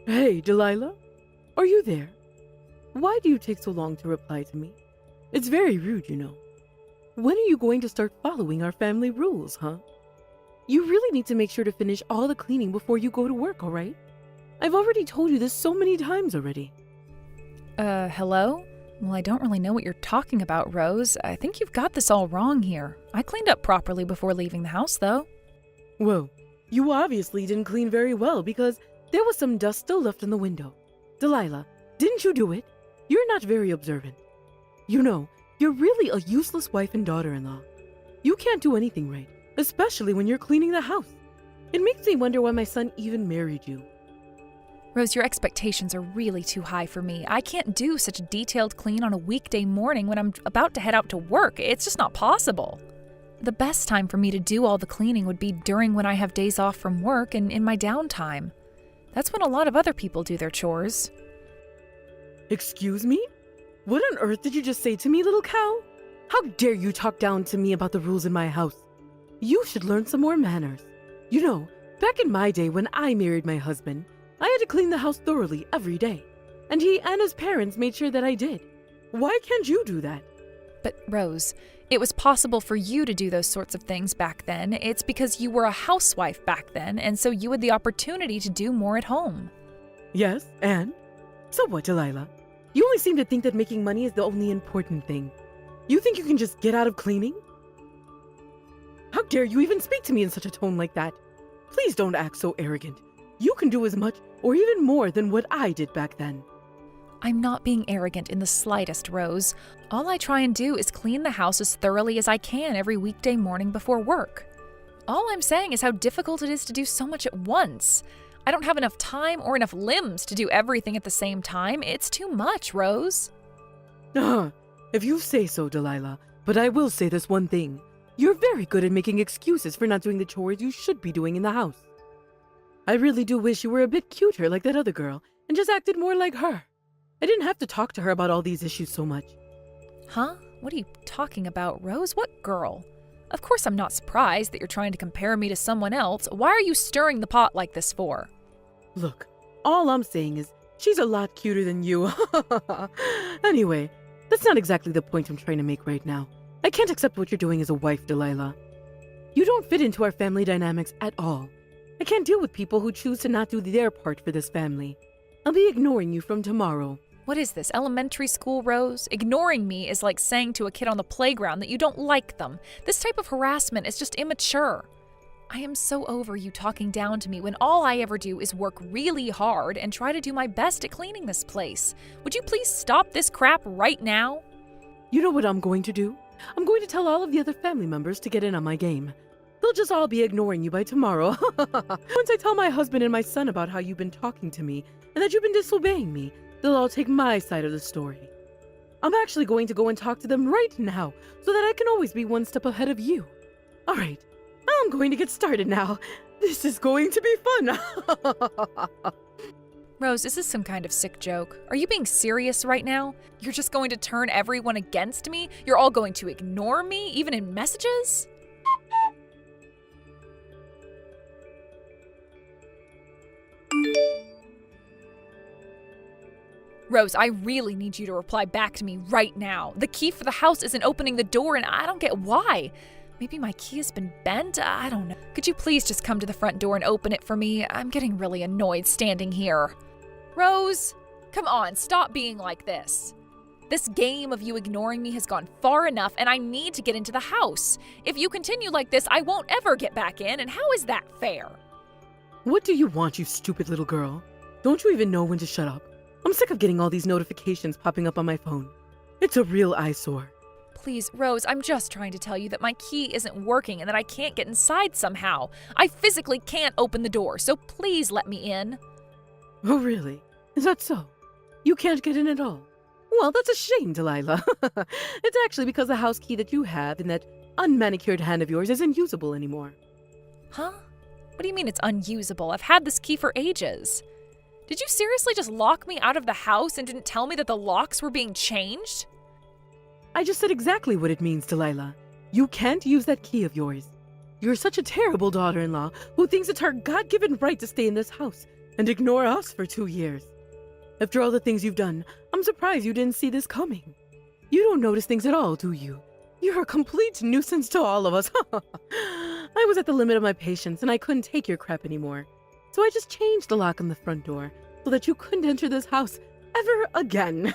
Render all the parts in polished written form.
Hey, Delilah, are you there? Why do you take so long to reply to me? It's very rude, you know. When are you going to start following our family rules, huh? You really need to make sure to finish all the cleaning before you go to work, all right? I've already told you this so many times already. Hello? Well, I don't really know what you're talking about, Rose. I think you've got this all wrong here. I cleaned up properly before leaving the house, though. Well, you obviously didn't clean very well because there was some dust still left in the window. Delilah, didn't you do it? You're not very observant. You know, you're really a useless wife and daughter-in-law. You can't do anything right, especially when you're cleaning the house. It makes me wonder why my son even married you. Rose, your expectations are really too high for me. I can't do such a detailed clean on a weekday morning when I'm about to head out to work. It's just not possible. The best time for me to do all the cleaning would be during when I have days off from work and in my downtime. That's when a lot of other people do their chores. Excuse me? What on earth did you just say to me, little cow? How dare you talk down to me about the rules in my house? You should learn some more manners. You know, back in my day when I married my husband, I had to clean the house thoroughly every day. And he and his parents made sure that I did. Why can't you do that? But, Rose, it was possible for you to do those sorts of things back then. It's because you were a housewife back then, and so you had the opportunity to do more at home. Yes, and? So what, Delilah? You only seem to think that making money is the only important thing. You think you can just get out of cleaning? How dare you even speak to me in such a tone like that? Please don't act so arrogant. You can do as much or even more than what I did back then. I'm not being arrogant in the slightest, Rose. All I try and do is clean the house as thoroughly as I can every weekday morning before work. All I'm saying is how difficult it is to do so much at once. I don't have enough time or enough limbs to do everything at the same time. It's too much, Rose. If you say so, Delilah, but I will say this one thing. You're very good at making excuses for not doing the chores you should be doing in the house. I really do wish you were a bit cuter like that other girl and just acted more like her. I didn't have to talk to her about all these issues so much. Huh? What are you talking about, Rose? What girl? Of course I'm not surprised that you're trying to compare me to someone else. Why are you stirring the pot like this for? Look, all I'm saying is she's a lot cuter than you. Anyway, that's not exactly the point I'm trying to make right now. I can't accept what you're doing as a wife, Delilah. You don't fit into our family dynamics at all. I can't deal with people who choose to not do their part for this family. I'll be ignoring you from tomorrow. What is this, elementary school, Rose? Ignoring me is like saying to a kid on the playground that you don't like them. This type of harassment is just immature. I am so over you talking down to me when all I ever do is work really hard and try to do my best at cleaning this place. Would you please stop this crap right now? You know what I'm going to do? I'm going to tell all of the other family members to get in on my game. They'll just all be ignoring you by tomorrow. Once I tell my husband and my son about how you've been talking to me and that you've been disobeying me, they'll all take my side of the story. I'm actually going to go and talk to them right now so that I can always be one step ahead of you. All right, I'm going to get started now. This is going to be fun. Rose, is this some kind of sick joke? Are you being serious right now? You're just going to turn everyone against me? You're all going to ignore me, even in messages? Rose, I really need you to reply back to me right now. The key for the house isn't opening the door, and I don't get why. Maybe my key has been bent? I don't know. Could you please just come to the front door and open it for me? I'm getting really annoyed standing here. Rose, come on, stop being like this. This game of you ignoring me has gone far enough, and I need to get into the house. If you continue like this, I won't ever get back in, and how is that fair? What do you want, you stupid little girl? Don't you even know when to shut up? I'm sick of getting all these notifications popping up on my phone. It's a real eyesore. Please, Rose, I'm just trying to tell you that my key isn't working and that I can't get inside somehow. I physically can't open the door, so please let me in. Oh, really? Is that so? You can't get in at all? Well, that's a shame, Delilah. It's actually because the house key that you have in that unmanicured hand of yours isn't usable anymore. Huh? What do you mean it's unusable? I've had this key for ages. Did you seriously just lock me out of the house and didn't tell me that the locks were being changed? I just said exactly what it means, Delilah. You can't use that key of yours. You're such a terrible daughter-in-law who thinks it's her God-given right to stay in this house, and ignore us for 2 years. After all the things you've done, I'm surprised you didn't see this coming. You don't notice things at all, do you? You're a complete nuisance to all of us. I was at the limit of my patience and I couldn't take your crap anymore. So I just changed the lock on the front door so that you couldn't enter this house ever again.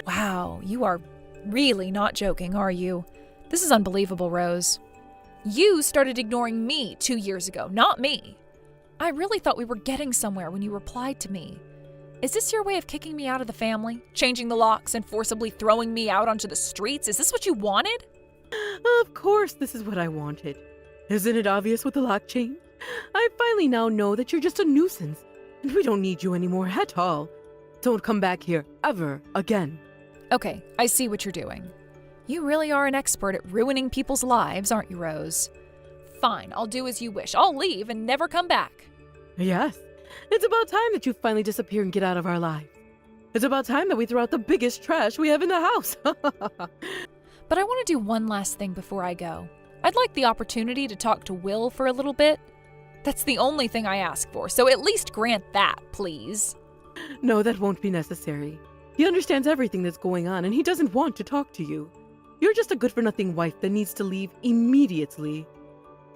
Wow, you are really not joking, are you? This is unbelievable, Rose. You started ignoring me 2 years ago, not me. I really thought we were getting somewhere when you replied to me. Is this your way of kicking me out of the family? Changing the locks and forcibly throwing me out onto the streets? Is this what you wanted? Of course this is what I wanted. Isn't it obvious with the lock change? I finally now know that you're just a nuisance, and we don't need you anymore at all. Don't come back here ever again. Okay, I see what you're doing. You really are an expert at ruining people's lives, aren't you, Rose? Fine, I'll do as you wish. I'll leave and never come back. Yes, it's about time that you finally disappear and get out of our lives. It's about time that we throw out the biggest trash we have in the house. But I want to do one last thing before I go. I'd like the opportunity to talk to Will for a little bit. That's the only thing I ask for, so at least grant that, please. No, that won't be necessary. He understands everything that's going on, and he doesn't want to talk to you. You're just a good-for-nothing wife that needs to leave immediately.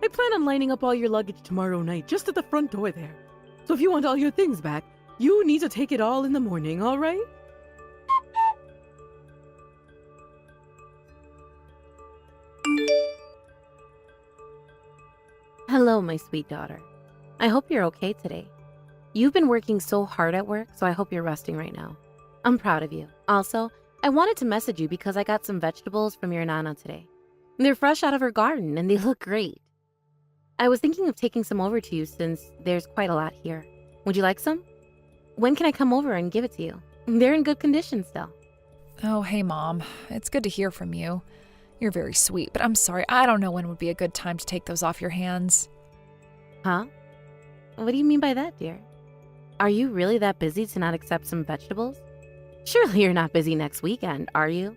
I plan on lining up all your luggage tomorrow night, just at the front door there. So if you want all your things back, you need to take it all in the morning, all right? Hello, my sweet daughter. I hope you're okay today. You've been working so hard at work, so I hope you're resting right now. I'm proud of you. Also, I wanted to message you because I got some vegetables from your Nana today. They're fresh out of her garden and they look great. I was thinking of taking some over to you since there's quite a lot here. Would you like some? When can I come over and give it to you? They're in good condition still. Oh, hey, Mom. It's good to hear from you. You're very sweet, but I'm sorry. I don't know when would be a good time to take those off your hands. Huh? What do you mean by that, dear? Are you really that busy to not accept some vegetables? Surely you're not busy next weekend, are you?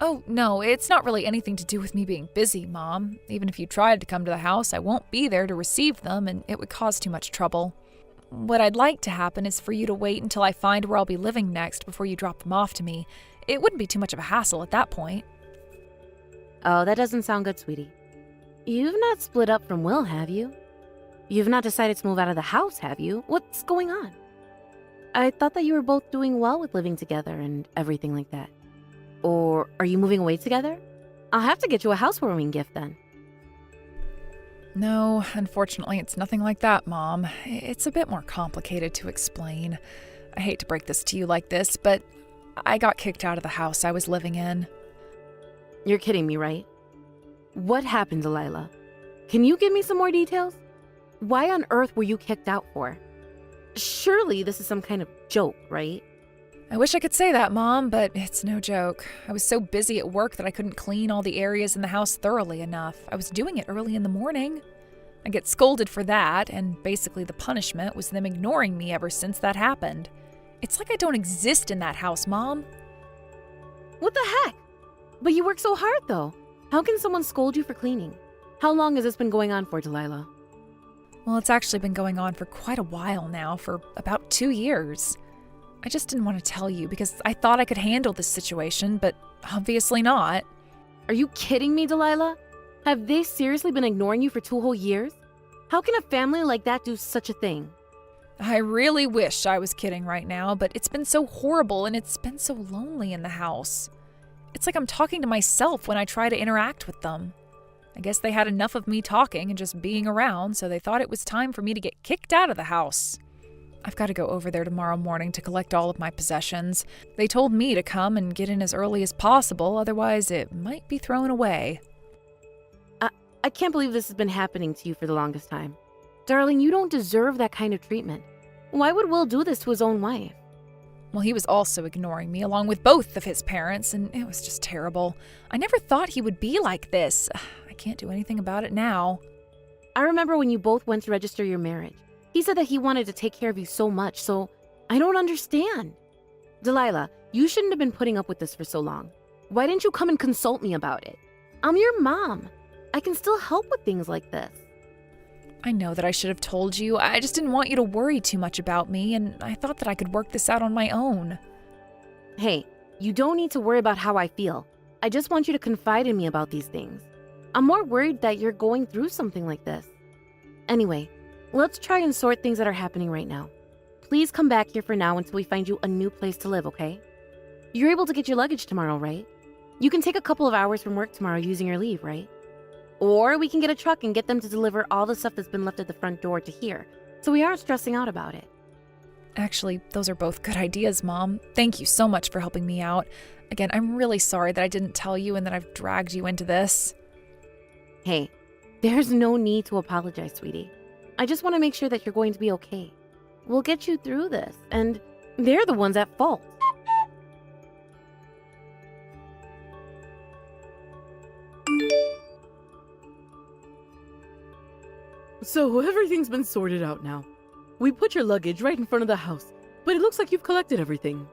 Oh, no, it's not really anything to do with me being busy, Mom. Even if you tried to come to the house, I won't be there to receive them, and it would cause too much trouble. What I'd like to happen is for you to wait until I find where I'll be living next before you drop them off to me. It wouldn't be too much of a hassle at that point. Oh, that doesn't sound good, sweetie. You've not split up from Will, have you? You've not decided to move out of the house, have you? What's going on? I thought that you were both doing well with living together and everything like that. Or are you moving away together? I'll have to get you a housewarming gift then. No, unfortunately, it's nothing like that, Mom. It's a bit more complicated to explain. I hate to break this to you like this, but I got kicked out of the house I was living in. You're kidding me, right? What happened, Delilah? Can you give me some more details? Why on earth were you kicked out for? Surely this is some kind of joke, right? I wish I could say that, Mom, but it's no joke. I was so busy at work that I couldn't clean all the areas in the house thoroughly enough. I was doing it early in the morning. I get scolded for that, and basically the punishment was them ignoring me ever since that happened. It's like I don't exist in that house, Mom. What the heck? But you work so hard, though. How can someone scold you for cleaning? How long has this been going on for, Delilah? Well, it's actually been going on for quite a while now, for about 2 years. I just didn't want to tell you because I thought I could handle this situation, but obviously not. Are you kidding me, Delilah? Have they seriously been ignoring you for 2 whole years? How can a family like that do such a thing? I really wish I was kidding right now, but it's been so horrible and it's been so lonely in the house. It's like I'm talking to myself when I try to interact with them. I guess they had enough of me talking and just being around, so they thought it was time for me to get kicked out of the house. I've got to go over there tomorrow morning to collect all of my possessions. They told me to come and get in as early as possible, otherwise it might be thrown away. I can't believe this has been happening to you for the longest time. Darling, you don't deserve that kind of treatment. Why would Will do this to his own wife? Well, he was also ignoring me, along with both of his parents, and it was just terrible. I never thought he would be like this. I can't do anything about it now. I remember when you both went to register your marriage. He said that he wanted to take care of you so much, so I don't understand. Delilah, you shouldn't have been putting up with this for so long. Why didn't you come and consult me about it? I'm your mom. I can still help with things like this. I know that I should have told you. I just didn't want you to worry too much about me, and I thought that I could work this out on my own. Hey, you don't need to worry about how I feel. I just want you to confide in me about these things. I'm more worried that you're going through something like this. Anyway, let's try and sort things that are happening right now. Please come back here for now until we find you a new place to live, okay? You're able to get your luggage tomorrow, right? You can take a couple of hours from work tomorrow using your leave, right? Or we can get a truck and get them to deliver all the stuff that's been left at the front door to here, so we aren't stressing out about it. Actually, those are both good ideas, Mom. Thank you so much for helping me out. Again, I'm really sorry that I didn't tell you and that I've dragged you into this. Hey, there's no need to apologize, sweetie. I just want to make sure that you're going to be okay. We'll get you through this, and they're the ones at fault. So everything's been sorted out now. We put your luggage right in front of the house, but it looks like you've collected everything.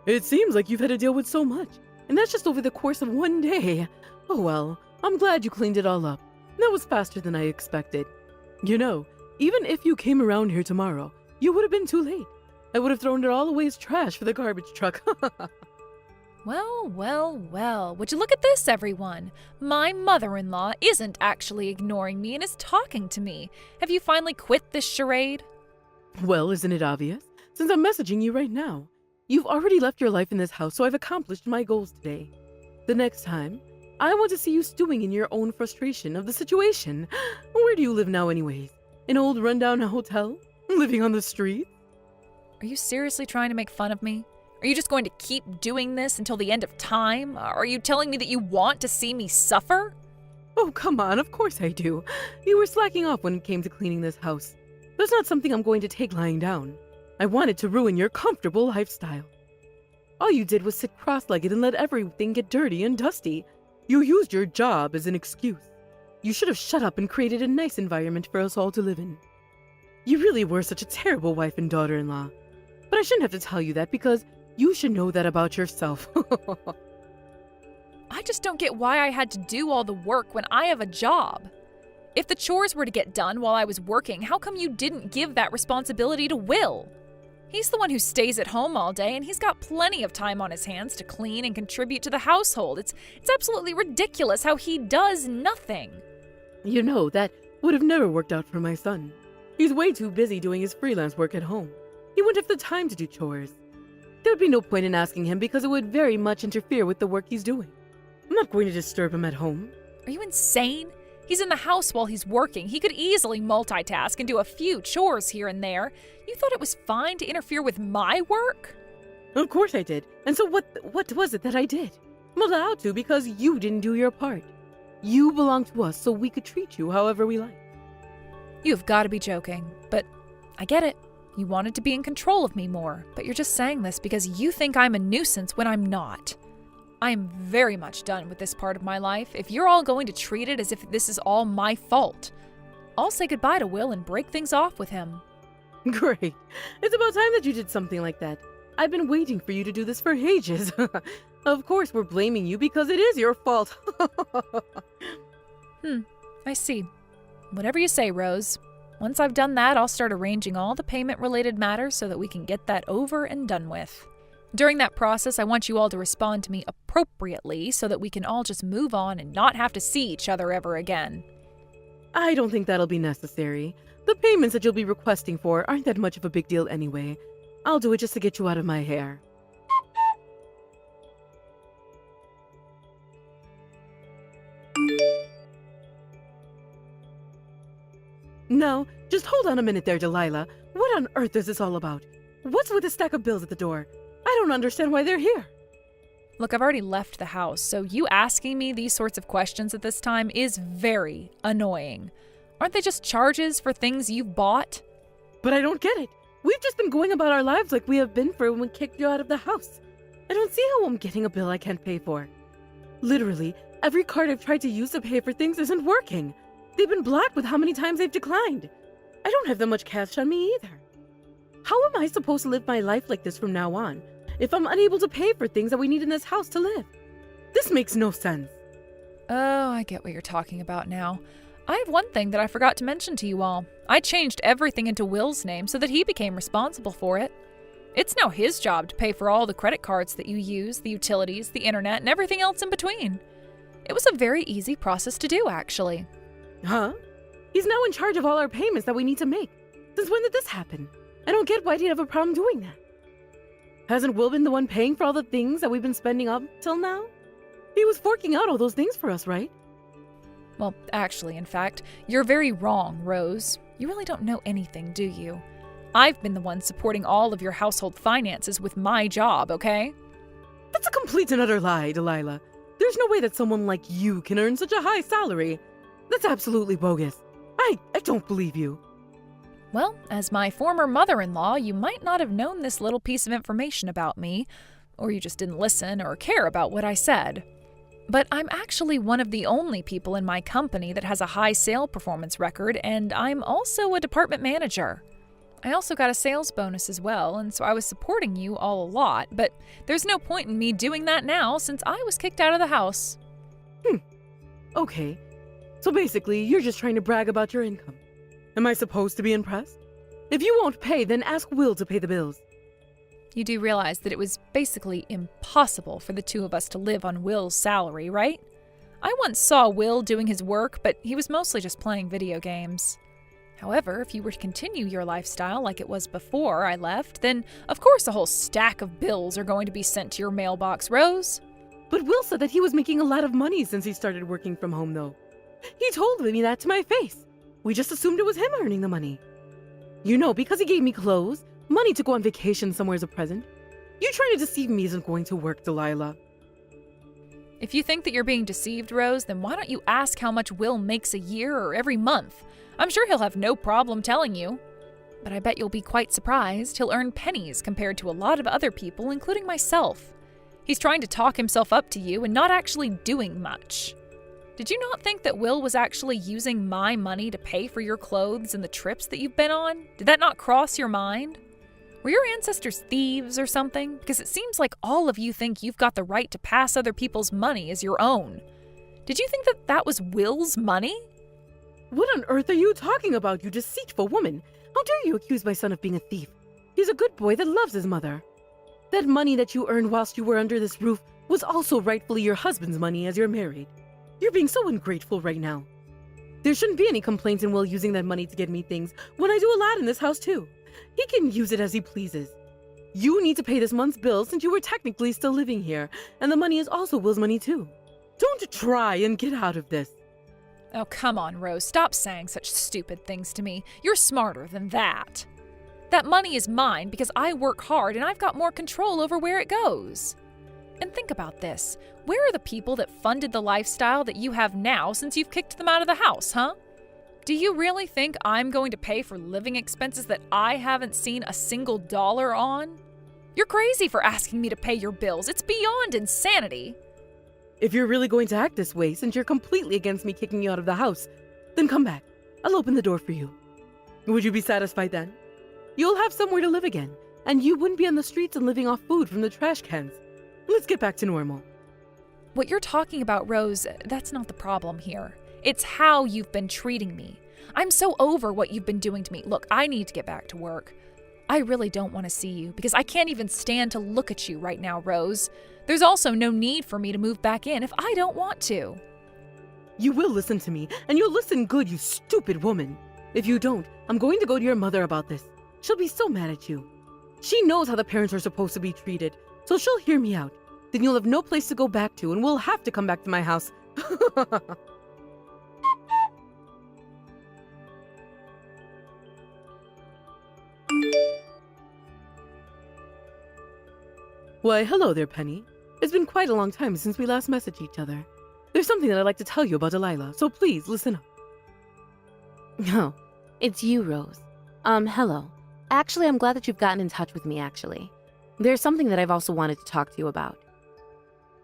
It seems like you've had to deal with so much, and that's just over the course of one day. Oh well, I'm glad you cleaned it all up. That was faster than I expected. You know, even if you came around here tomorrow, you would have been too late. I would have thrown it all away as trash for the garbage truck. Well, well, well. Would you look at this, everyone? My mother-in-law isn't actually ignoring me and is talking to me. Have you finally quit this charade? Well, isn't it obvious? Since I'm messaging you right now. You've already left your life in this house, so I've accomplished my goals today. The next time, I want to see you stewing in your own frustration of the situation. Where do you live now anyways? An old rundown hotel? Living on the street? Are you seriously trying to make fun of me? Are you just going to keep doing this until the end of time? Are you telling me that you want to see me suffer? Oh, come on, of course I do. You were slacking off when it came to cleaning this house. That's not something I'm going to take lying down. I wanted to ruin your comfortable lifestyle. All you did was sit cross-legged and let everything get dirty and dusty. You used your job as an excuse. You should have shut up and created a nice environment for us all to live in. You really were such a terrible wife and daughter-in-law. But I shouldn't have to tell you that because you should know that about yourself. I just don't get why I had to do all the work when I have a job. If the chores were to get done while I was working, how come you didn't give that responsibility to Will? He's the one who stays at home all day, and he's got plenty of time on his hands to clean and contribute to the household. It's absolutely ridiculous how he does nothing. You know, that would have never worked out for my son. He's way too busy doing his freelance work at home. He wouldn't have the time to do chores. There would be no point in asking him because it would very much interfere with the work he's doing. I'm not going to disturb him at home. Are you insane? He's in the house while he's working. He could easily multitask and do a few chores here and there. You thought it was fine to interfere with my work? Of course I did. And so what was it that I did? I'm allowed to because you didn't do your part. You belong to us so we could treat you however we like. You've got to be joking, but I get it. You wanted to be in control of me more, but you're just saying this because you think I'm a nuisance when I'm not. I am very much done with this part of my life. If you're all going to treat it as if this is all my fault, I'll say goodbye to Will and break things off with him. Great. It's about time that you did something like that. I've been waiting for you to do this for ages. Of course we're blaming you because it is your fault. I see. Whatever you say, Rose. Once I've done that, I'll start arranging all the payment-related matters so that we can get that over and done with. During that process, I want you all to respond to me appropriately so that we can all just move on and not have to see each other ever again. I don't think that'll be necessary. The payments that you'll be requesting for aren't that much of a big deal anyway. I'll do it just to get you out of my hair. No, just hold on a minute there, Delilah. What on earth is this all about? What's with the stack of bills at the door? I don't understand why they're here. Look, I've already left the house, so you asking me these sorts of questions at this time is very annoying. Aren't they just charges for things you've bought? But I don't get it. We've just been going about our lives like we have been for when we kicked you out of the house. I don't see how I'm getting a bill I can't pay for. Literally, every card I've tried to use to pay for things isn't working. They've been blocked with how many times they've declined. I don't have that much cash on me either. How am I supposed to live my life like this from now on if I'm unable to pay for things that we need in this house to live? This makes no sense. Oh, I get what you're talking about now. I have one thing that I forgot to mention to you all. I changed everything into Will's name so that he became responsible for it. It's now his job to pay for all the credit cards that you use, the utilities, the internet, and everything else in between. It was a very easy process to do, actually. Huh? He's now in charge of all our payments that we need to make. Since when did this happen? I don't get why he'd have a problem doing that. Hasn't Will been the one paying for all the things that we've been spending up till now? He was forking out all those things for us, right? Well, actually, in fact, you're very wrong, Rose. You really don't know anything, do you? I've been the one supporting all of your household finances with my job, okay? That's a complete and utter lie, Delilah. There's no way that someone like you can earn such a high salary. That's absolutely bogus. I don't believe you. Well, as my former mother-in-law, you might not have known this little piece of information about me, or you just didn't listen or care about what I said. But I'm actually one of the only people in my company that has a high sale performance record, and I'm also a department manager. I also got a sales bonus as well, and so I was supporting you all a lot, but there's no point in me doing that now since I was kicked out of the house. Okay. So basically, you're just trying to brag about your income. Am I supposed to be impressed? If you won't pay, then ask Will to pay the bills. You do realize that it was basically impossible for the two of us to live on Will's salary, right? I once saw Will doing his work, but he was mostly just playing video games. However, if you were to continue your lifestyle like it was before I left, then of course a whole stack of bills are going to be sent to your mailbox, Rose. But Will said that he was making a lot of money since he started working from home, though. He told me that to my face. We just assumed it was him earning the money. You know, because he gave me clothes, money to go on vacation somewhere as a present. You trying to deceive me isn't going to work, Delilah. If you think that you're being deceived, Rose, then why don't you ask how much Will makes a year or every month? I'm sure he'll have no problem telling you. But I bet you'll be quite surprised. He'll earn pennies compared to a lot of other people, including myself. He's trying to talk himself up to you and not actually doing much. Did you not think that Will was actually using my money to pay for your clothes and the trips that you've been on? Did that not cross your mind? Were your ancestors thieves or something? Because it seems like all of you think you've got the right to pass other people's money as your own. Did you think that that was Will's money? What on earth are you talking about, you deceitful woman? How dare you accuse my son of being a thief? He's a good boy that loves his mother. That money that you earned whilst you were under this roof was also rightfully your husband's money as you're married. You're being so ungrateful right now. There shouldn't be any complaints in Will using that money to get me things when I do a lot in this house too. He can use it as he pleases. You need to pay this month's bill since you were technically still living here, and the money is also Will's money too. Don't try and get out of this. Oh, come on, Rose. Stop saying such stupid things to me. You're smarter than that. That money is mine because I work hard and I've got more control over where it goes. And think about this. Where are the people that funded the lifestyle that you have now since you've kicked them out of the house, huh? Do you really think I'm going to pay for living expenses that I haven't seen a single dollar on? You're crazy for asking me to pay your bills. It's beyond insanity. If you're really going to act this way, since you're completely against me kicking you out of the house, then come back. I'll open the door for you. Would you be satisfied then? You'll have somewhere to live again, and you wouldn't be on the streets and living off food from the trash cans. Let's get back to normal. What you're talking about, Rose, that's not the problem here. It's how you've been treating me. I'm so over what you've been doing to me. Look, I need to get back to work. I really don't want to see you because I can't even stand to look at you right now, Rose. There's also no need for me to move back in if I don't want to. You will listen to me, and you'll listen good, you stupid woman. If you don't, I'm going to go to your mother about this. She'll be so mad at you. She knows how the parents are supposed to be treated, so she'll hear me out. Then you'll have no place to go back to, and we'll have to come back to my house. Why, hello there, Penny. It's been quite a long time since we last messaged each other. There's something that I'd like to tell you about Delilah, so please listen up. No, it's you, Rose. Hello. Actually, I'm glad that you've gotten in touch with me, actually. There's something that I've also wanted to talk to you about.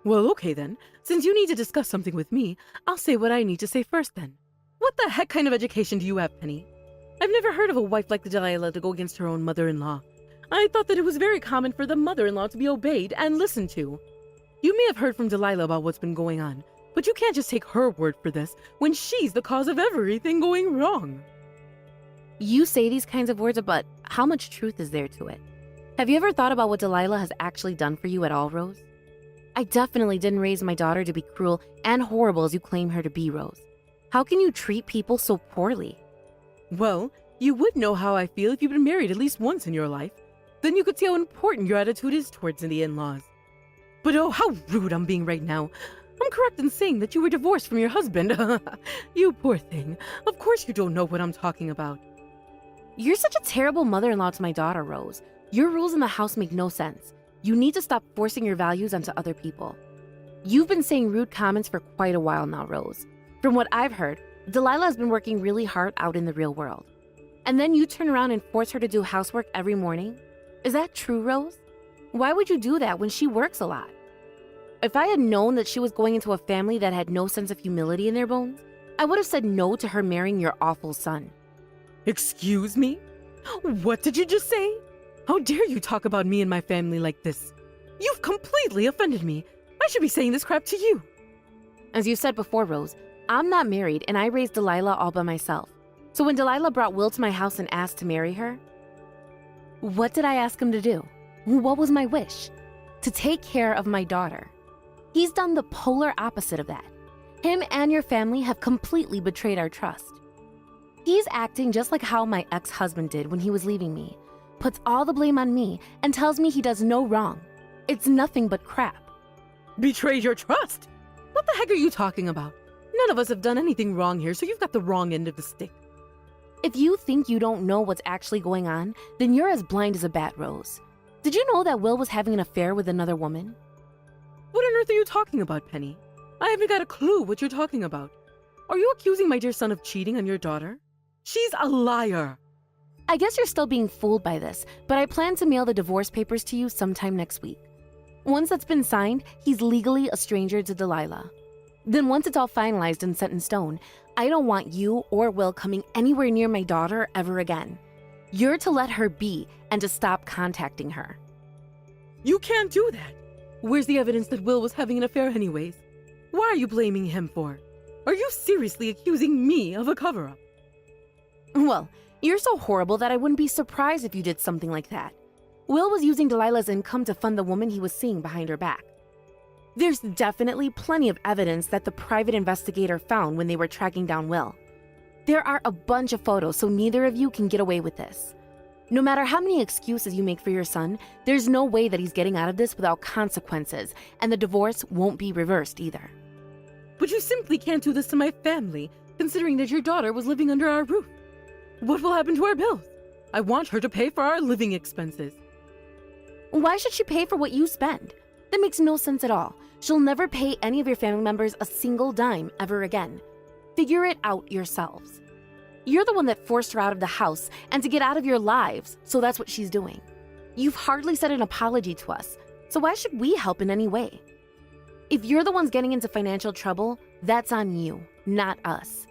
Well, okay then. Since you need to discuss something with me, I'll say what I need to say first then. What the heck kind of education do you have, Penny? I've never heard of a wife like Delilah to go against her own mother-in-law. I thought that it was very common for the mother-in-law to be obeyed and listened to. You may have heard from Delilah about what's been going on, But you can't just take her word for this when she's the cause of everything going wrong. You say these kinds of words, but how much truth is there to it? Have you ever thought about what Delilah has actually done for you at all, Rose? I definitely didn't raise my daughter to be cruel and horrible as you claim her to be, Rose. How can you treat people so poorly? Well, you would know how I feel if you've been married at least once in your life. Then you could see how important your attitude is towards the in-laws. But oh, how rude I'm being right now. I'm correct in saying that you were divorced from your husband. You poor thing. Of course you don't know what I'm talking about. You're such a terrible mother-in-law to my daughter, Rose. Your rules in the house make no sense. You need to stop forcing your values onto other people. You've been saying rude comments for quite a while now, Rose. From what I've heard, Delilah has been working really hard out in the real world. And then you turn around and force her to do housework every morning? Is that true, Rose? Why would you do that when she works a lot? If I had known that she was going into a family that had no sense of humility in their bones, I would have said no to her marrying your awful son. Excuse me? What did you just say? How dare you talk about me and my family like this? You've completely offended me. I should be saying this crap to you. As you said before, Rose, I'm not married and I raised Delilah all by myself. So when Delilah brought Will to my house and asked to marry her, what did I ask him to do? What was my wish? To take care of my daughter. He's done the polar opposite of that. Him and your family have completely betrayed our trust. He's acting just like how my ex-husband did when he was leaving me. Puts all the blame on me and tells me he does no wrong. It's nothing but crap. Betrayed your trust? What the heck are you talking about? None of us have done anything wrong here, so you've got the wrong end of the stick. If you think you don't know what's actually going on, then you're as blind as a bat, Rose. Did you know that Will was having an affair with another woman? What on earth are you talking about, Penny? I haven't got a clue what you're talking about. Are you accusing my dear son of cheating on your daughter? She's a liar. I guess you're still being fooled by this, but I plan to mail the divorce papers to you sometime next week. Once that's been signed, he's legally a stranger to Delilah. Then once it's all finalized and set in stone, I don't want you or Will coming anywhere near my daughter ever again. You're to let her be and to stop contacting her. You can't do that. Where's the evidence that Will was having an affair anyways? Why are you blaming him for? Are you seriously accusing me of a cover-up? Well, you're so horrible that I wouldn't be surprised if you did something like that. Will was using Delilah's income to fund the woman he was seeing behind her back. There's definitely plenty of evidence that the private investigator found when they were tracking down Will. There are a bunch of photos, so neither of you can get away with this. No matter how many excuses you make for your son, there's no way that he's getting out of this without consequences, and the divorce won't be reversed either. But you simply can't do this to my family, considering that your daughter was living under our roof. What will happen to our bills? I want her to pay for our living expenses. Why should she pay for what you spend? That makes no sense at all. She'll never pay any of your family members a single dime ever again. Figure it out yourselves. You're the one that forced her out of the house and to get out of your lives, so that's what she's doing. You've hardly said an apology to us, so why should we help in any way? If you're the ones getting into financial trouble, that's on you, not us.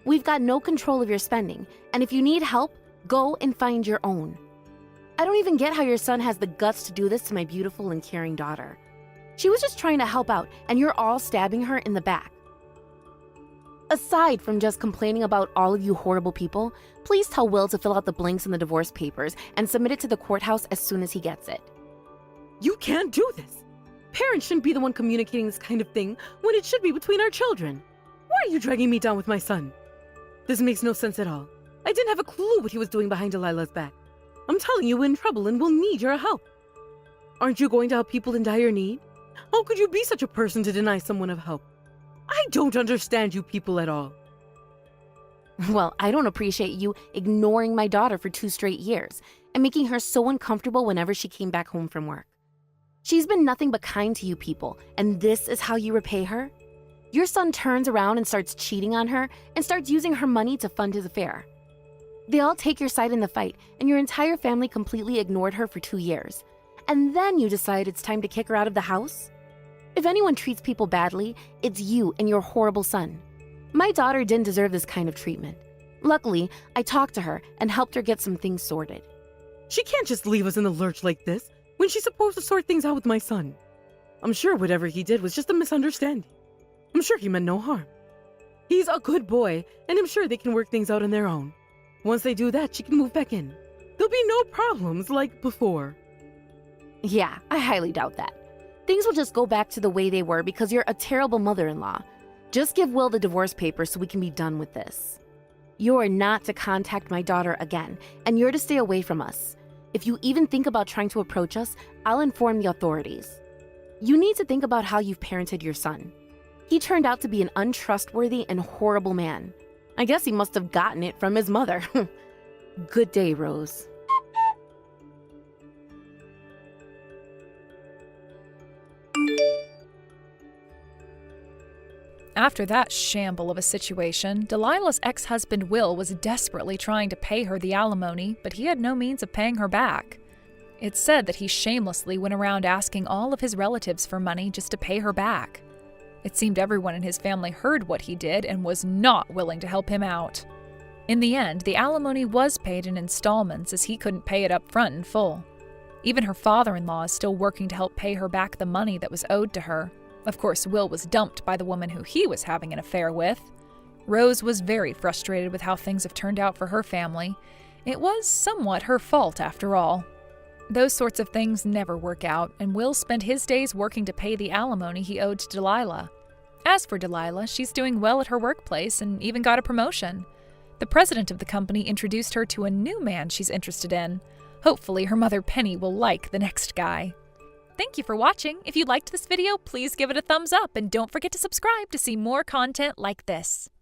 We've got no control of your spending, and if you need help, go and find your own. I don't even get how your son has the guts to do this to my beautiful and caring daughter. She was just trying to help out, and you're all stabbing her in the back. Aside from just complaining about all of you horrible people, please tell Will to fill out the blanks in the divorce papers and submit it to the courthouse as soon as he gets it. You can't do this. Parents shouldn't be the one communicating this kind of thing when it should be between our children. Why are you dragging me down with my son? This makes no sense at all. I didn't have a clue what he was doing behind Delilah's back. I'm telling you, we're in trouble and we'll need your help. Aren't you going to help people in dire need? How could you be such a person to deny someone of help? I don't understand you people at all. Well, I don't appreciate you ignoring my daughter for 2 straight years and making her so uncomfortable whenever she came back home from work. She's been nothing but kind to you people, and this is how you repay her? Your son turns around and starts cheating on her and starts using her money to fund his affair. They all take your side in the fight, and your entire family completely ignored her for 2 years. And then you decide it's time to kick her out of the house? If anyone treats people badly, it's you and your horrible son. My daughter didn't deserve this kind of treatment. Luckily, I talked to her and helped her get some things sorted. She can't just leave us in the lurch like this when she's supposed to sort things out with my son. I'm sure whatever he did was just a misunderstanding. I'm sure he meant no harm. He's a good boy, and I'm sure they can work things out on their own. Once they do that, she can move back in. There'll be no problems like before. Yeah, I highly doubt that. Things will just go back to the way they were because you're a terrible mother-in-law. Just give Will the divorce papers so we can be done with this. You are not to contact my daughter again, and you're to stay away from us. If you even think about trying to approach us, I'll inform the authorities. You need to think about how you've parented your son. He turned out to be an untrustworthy and horrible man. I guess he must have gotten it from his mother. Good day, Rose. After that shamble of a situation, Delilah's ex-husband Will was desperately trying to pay her the alimony, but he had no means of paying her back. It's said that he shamelessly went around asking all of his relatives for money just to pay her back. It seemed everyone in his family heard what he did and was not willing to help him out. In the end, the alimony was paid in installments as he couldn't pay it up front in full. Even her father-in-law is still working to help pay her back the money that was owed to her. Of course, Will was dumped by the woman who he was having an affair with. Rose was very frustrated with how things have turned out for her family. It was somewhat her fault, after all. Those sorts of things never work out, and Will spent his days working to pay the alimony he owed to Delilah. As for Delilah, she's doing well at her workplace and even got a promotion. The president of the company introduced her to a new man she's interested in. Hopefully, her mother Penny will like the next guy. Thank you for watching. If you liked this video, please give it a thumbs up and don't forget to subscribe to see more content like this.